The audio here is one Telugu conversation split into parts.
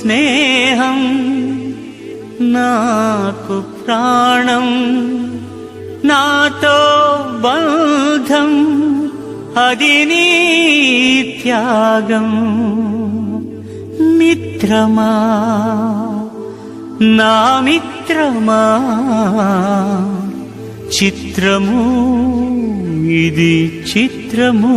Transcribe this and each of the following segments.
స్నేహం నాకు ప్రాణం, నాతో బంధం అది నీ త్యాగం. మిత్రమా నా మిత్రమా, చిత్రము ఇది చిత్రము.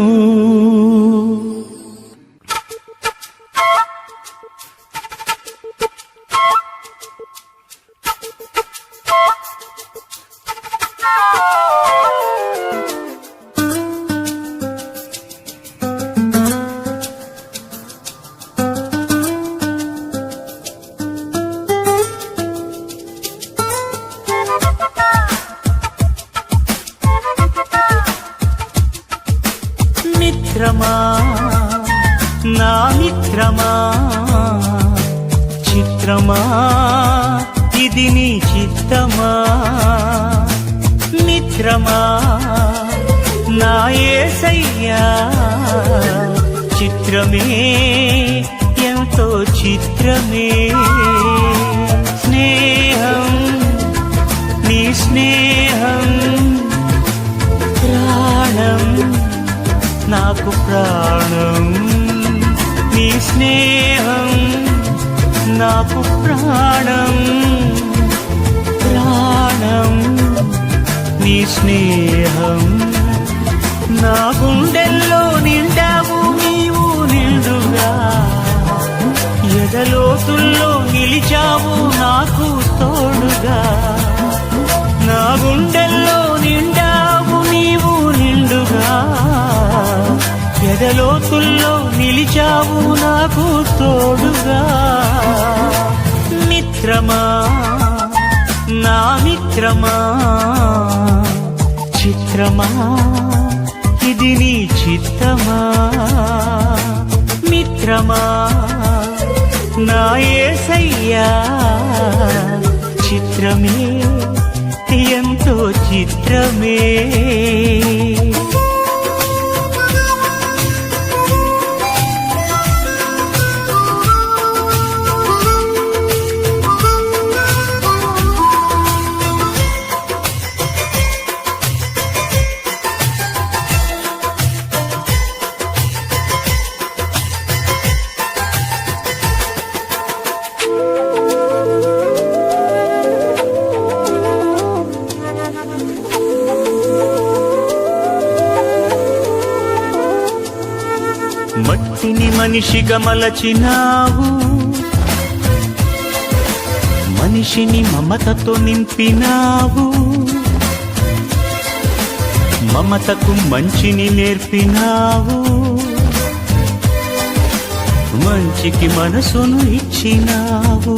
మిత్రమా నా మిత్రమా, చిత్రమా ఇది నీ చిత్తమా. మిత్రమా నా యేసయ్యా, చిత్రమే ఎంతో చిత్రమే. స్నేహం నీ స్నేహం ప్రాణం నాకు ప్రాణం. నీ స్నేహం నాకు ప్రాణం ప్రాణం. నీ స్నేహం నా గుండెల్లో నిండావు నీవు నిండుగా, ఎదలోతుల్లో నిలిచావు నాకు తోడుగా. నా గుండెల్లో నిండావు నీవు నిండుగా, ఎదలోతుల్లో నిలిచావు నాకు తోడుగా. మిత్రమా నా మిత్రమా, చిత్రమా ఇది నీ చిత్తమా. మిత్రమా నా యేసయ్యా, చిత్రమే ఎంతో చిత్రమే. మట్టిని మనిషిగా మలచినావు, మనిషిని మమతతో నింపినావు. మమతకు మంచిని నేర్పినావు, మంచికి మనసును ఇచ్చినావు.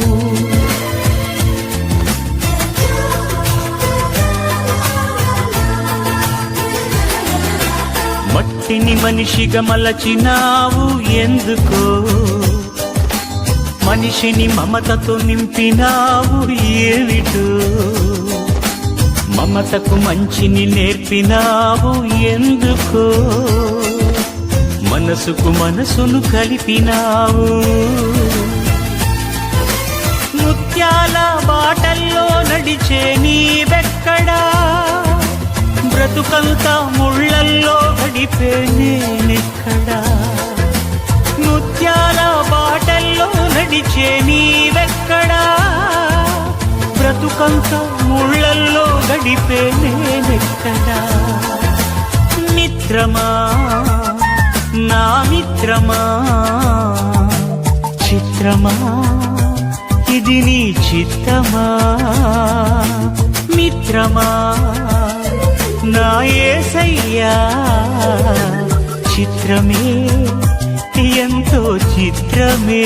మట్టిని మనిషిగా మలచినావు ఎందుకో, మనిషిని మమతతో నింపినావు ఏమిటో. మమతకు మంచిని నేర్పినావు ఎందుకో, మనసుకు మనసును కలిపినావు. ముత్యాల బాటల్లో నడిచే నీవెక్కడా, బ్రతుకంతా ముళ్ళల్లో గడిపే నేనెక్కడా. ముత్యాల బాటల్లో నడిచే నీవెక్కడా, బ్రతుకంతా ముళ్ళల్లో గడిపే నేనెక్కడా. మిత్రమా నా మిత్రమా, చిత్రమా ఇది నీ చిత్తమా. మిత్రమా నా యేసయ్యా, చిత్రమే ఎంతో చిత్రమే.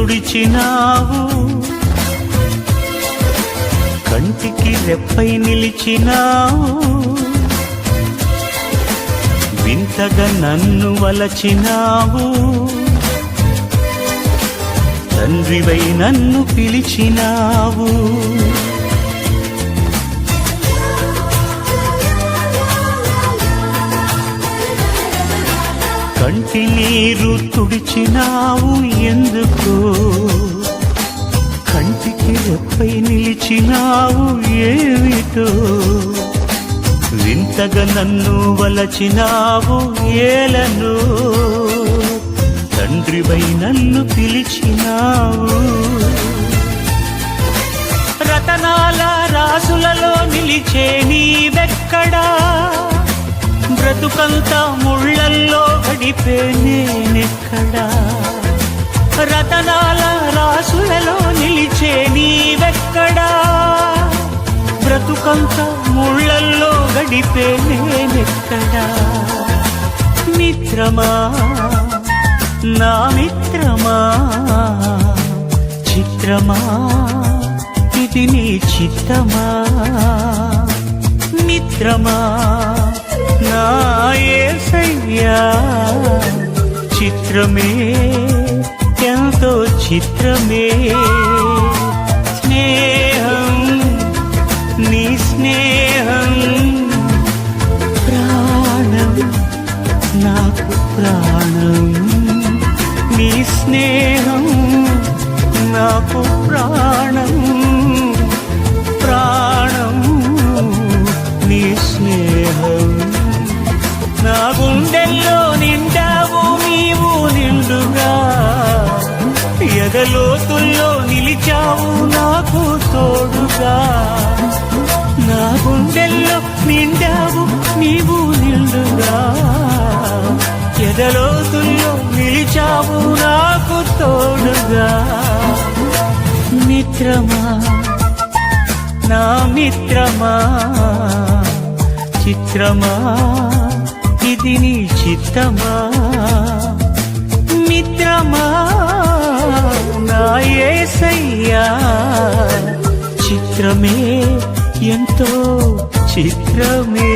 తుడిచినావు, కంటికి రెప్పై నిలిచినావు, వింతగా నన్ను వలచినావు, తండ్రివై నన్ను పిలిచినావు. కంటి నీరు తుడిచినావు ఎందుకు, కంటికి రెప్పై నిలిచినావు ఏమిటో, వింతగా నన్ను వలచినావు ఏలను, తండ్రివై నన్ను పిలిచినావు. రతనాల రాసులలో నిలిచే నీవెక్కడా, బ్రతుకంతా ముళ్ళల్లో గడిపే నేనెక్కడా, రతనాల రాసులలో నిలిచే నీవెక్కడా, బ్రతుకంతా ముళ్ళల్లో గడిపే నేనెక్కడా. మిత్రమా నా మిత్రమా, చిత్రమా ఇది నీ చిత్తమా, మిత్రమా నా యేసయ్యా, చిత్రమే ఎంతో చిత్రమే, స్నేహం నీ స్నేహం, ప్రాణం నాకు ప్రాణం, నీ స్నేహం నాకు ప్రాణం, ప్రాణం నీ స్నేహం. నా గుండెల్లో నిండావు నీవు నిండుగా, ఎదలోతుల్లో నిలిచావు నాకు తోడుగా, నా గుండెల్లో నిండావు నీవు నిండుగా, ఎదలోతుల్లో నిలిచావు నాకు తోడుగా. మిత్రమా నా మిత్రమా, చిత్రమా ఇది నీ చిత్తమా, మిత్రమా నా యేసయ్యా, చిత్రమే ఎంతో చిత్రమే.